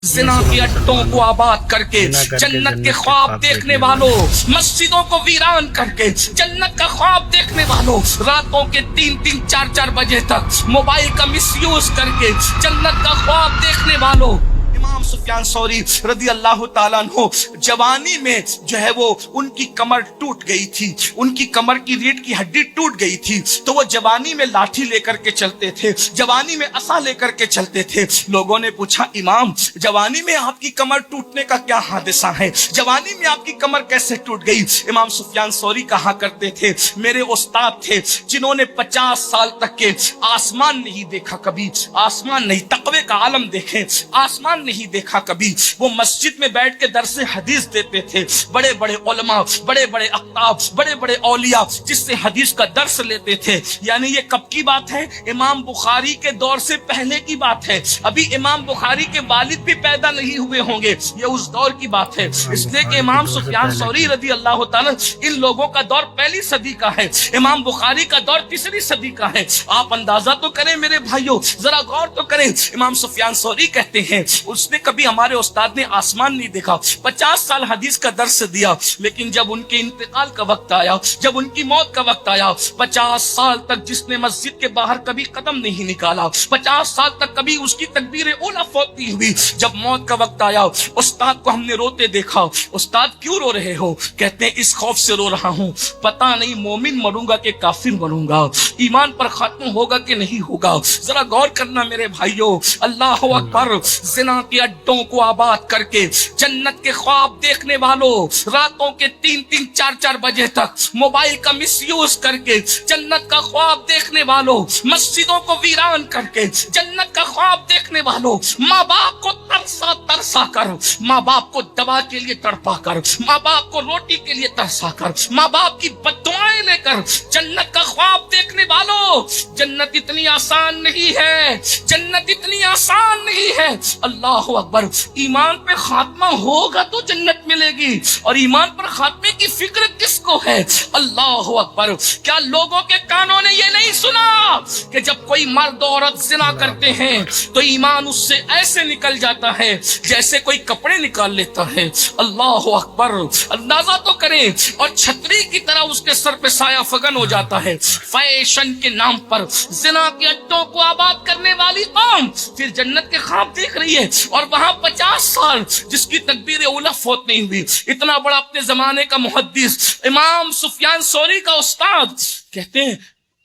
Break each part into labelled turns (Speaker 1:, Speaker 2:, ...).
Speaker 1: ज़िना के अड्डों को आबाद करके जन्नत के ख्वाब देखने वालों, मस्जिदों को वीरान करके जन्नत का ख्वाब देखने वालों, रातों के 3-3, 4-4 बजे तक मोबाइल का मिसयूज करके जन्नत का ख्वाब देखने वालों। इमाम सुफियान सौरी रदी अल्लाह ताला अन्हु जवानी में जो है वो उनकी कमर टूट गई थी, उनकी कमर की रीढ़ की हड्डी टूट गई थी, तो वो जवानी में लाठी लेकर के चलते थे, जवानी में असा लेकर के चलते थे। लोगों ने पूछा, इमाम जवानी में आपकी कमर टूटने का क्या हादसा है, जवानी में आपकी कमर कैसे टूट गई? इमाम सुफियान सौरी कहा करते थे, मेरे उस्ताद थे जिन्होंने 50 साल तक के आसमान नहीं देखा, कभी आसमान नहीं, तकवे का आलम देखे, आसमान नहीं देखा कभी। वो मस्जिद में बैठ के दरसे हदीस देते थे, बड़े बड़े उलमा, बड़े बड़े अख्ताब, बड़े बड़े औलिया जिससे हदीस का दर्स लेते थे। यानी ये कब की बात है? इमाम बुखारी के दौर से पहले की बात है। अभी इमाम बुखारी के वालिद भी पैदा नहीं हुए होंगे, ये उस दौर की बात है। इसलिए कि इमाम सुफियान सौरी रदी अल्लाह ताला इन लोगों का दौर पहली सदी का है, इमाम बुखारी का दौर तीसरी सदी का है। आप अंदाजा तो करें मेरे भाइयों, जरा गौर तो करें। इमाम सुफियान सौरी कहते हैं उसने कभी हमारे उस्ताद ने आसमान नहीं देखा, 50 साल हदीस का दर्स दिया, लेकिन जब उनके इंतकाल का वक्त आया, जब उनकी मौत का वक्त आया, 50 साल तक जिसने मस्जिद के बाहर कभी कदम नहीं निकाला, 50 साल तक कभी उसकी तकबीर ओला फौत नहीं हुई, जब मौत का वक्त आया उस्ताद को हमने रोते देखा। उस्ताद क्यों रो रहे हो? कहते हैं इस खौफ से रो रहा हूँ, पता नहीं मोमिन मरूंगा कि काफिर मरूंगा, ईमान पर खत्म होगा कि नहीं होगा। जरा गौर करना मेरे भाइयों, अल्लाह अकबर। ज़िना के अड्डों को आबाद करके जन्नत के ख्वाब देखने वालों, रातों के 3-3, 4-4 बजे तक मोबाइल का मिसयूज करके जन्नत का ख्वाब देखने वालों, मस्जिदों को वीरान करके जन्नत का ख्वाब देखने वालों, माँ बाप को तरसा तरसा कर, माँ बाप को दवा के लिए तड़पा कर, माँ बाप को रोटी के लिए तरसा कर, माँ बाप की बद्दुआएं लेकर जन्नत का ख्वाब देखने वालों, जन्नत इतनी आसान नहीं है, जन्नत इतनी आसान नहीं है। अल्लाह अकबर। ईमान पे खात्मा होगा तो जन्नत मिलेगी, और ईमान पर खात्मे की फिक्र किसको है? अल्लाह अकबर। क्या लोगों के कानों ने ये नहीं सुना कि जब कोई मर्द औरत ज़िना करते हैं तो ईमान उससे ऐसे निकल जाता है जैसे कोई कपड़े निकाल लेता है? अल्लाह अकबर। अंदाजा तो करें, और छतरी की तरह उसके सर पे साया फगन हो जाता है। फैशन के नाम पर ज़िना के अड्डों को आबाद करने वाली कौम फिर जन्नत के ख्वाब देख रही है, और वहां 50 साल जिसकी तकबीर उला फौत नहीं हुई। इतना बड़ा अपने जमाने का मुहद्दिस इमाम सुफियान सौरी का उस्ताद कहते हैं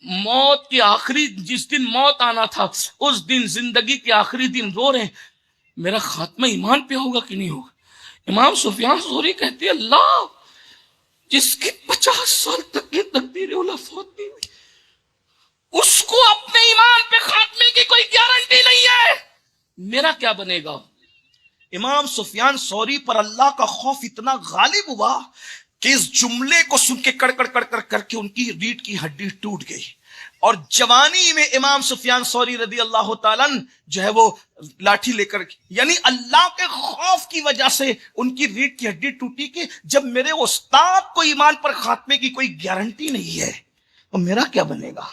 Speaker 1: मौत के आखिरी, जिस दिन मौत आना था उस दिन, जिंदगी के आखिरी दिन रो रहे, मेरा खात्मा ईमान पे होगा कि नहीं होगा? इमाम सुफियान सौरी कहते हैं अल्लाह, जिसकी 50 साल तक की तकबीर उला फौत नहीं हुई उसको अपने ईमान पे खात्मे की कोई गारंटी नहीं है, मेरा क्या बनेगा? इमाम सुफियान सौरी पर अल्लाह का खौफ इतना गालिब हुआ कि इस जुमले को सुन के कड़कड़ कड़कड़ करके उनकी रीढ़ की हड्डी टूट गई, और जवानी में इमाम सुफियान सौरी रदी अल्लाह ताला जो है वो लाठी लेकर, यानी अल्लाह के खौफ की वजह से उनकी रीढ़ की हड्डी टूटी कि जब मेरे उस्ताद को ईमान पर खात्मे की कोई गारंटी नहीं है तो मेरा क्या बनेगा?